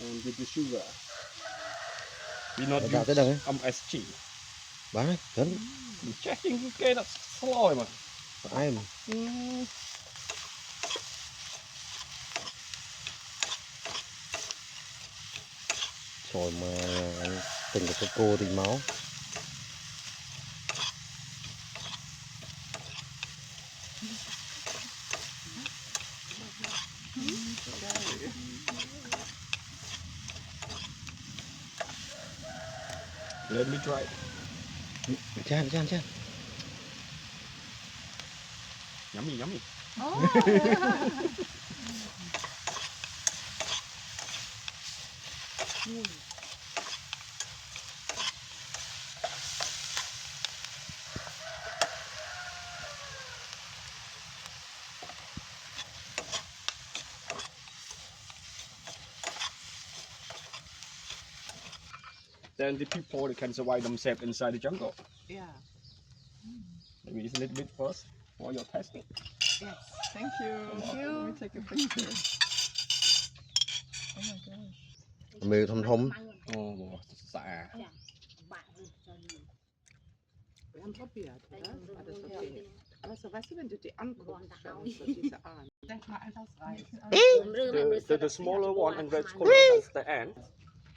and with the sugar. We not Dạ, tới đây. MSG. Bán đấy, lớn. Checking cái nó slow mà. Ai mà. Trời mà tình của cô thì máu. Let me try. Chan. Yummy. Then the people they can survive themselves inside the jungle. Yeah. Maybe it's a little bit first for your testing. Yes. Thank you. Let me take a picture. Oh my gosh. Mì thơm. Oh, xả. Wir haben probiert, oder? Alles okay. Aber so, weißt du, wenn du die anguckst, so diese Ahn. Denk mal einfach rein. The smaller one and red color, that's the ant.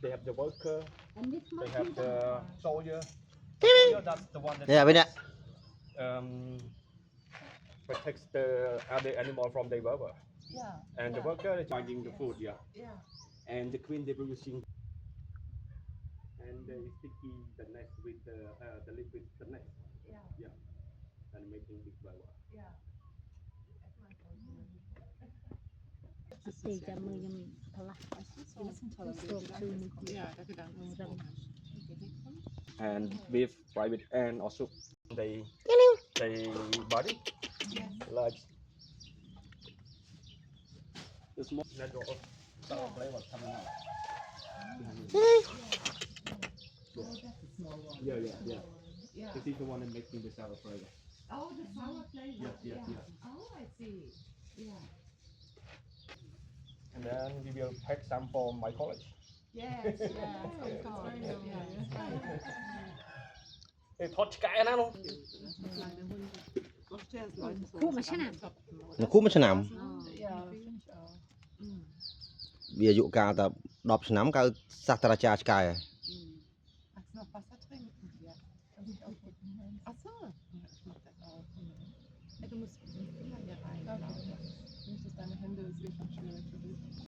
They have the worker. They have the soldier. Here, that's the one that Đây là bên đây. Protects the other animal from the worker. Yeah. And the worker is finding the food, yeah. Yeah. And the queen they producing. And they sticky the nest with the liquid the nest. Yeah. And making big flower. Yeah. And with private and also they body large. The small natural sour flavor coming out. Yeah. This is the one that making the sour flavor. Oh, the sour flavor. Yes. Oh, I see. Yeah. And then we will pack some for my college. Yes, of course. Yeah. Ê, thoát cái nó luôn. Nó cút mới nằm. Bây giờ dụ cao ta đọc nắm cao Sataracha Sky.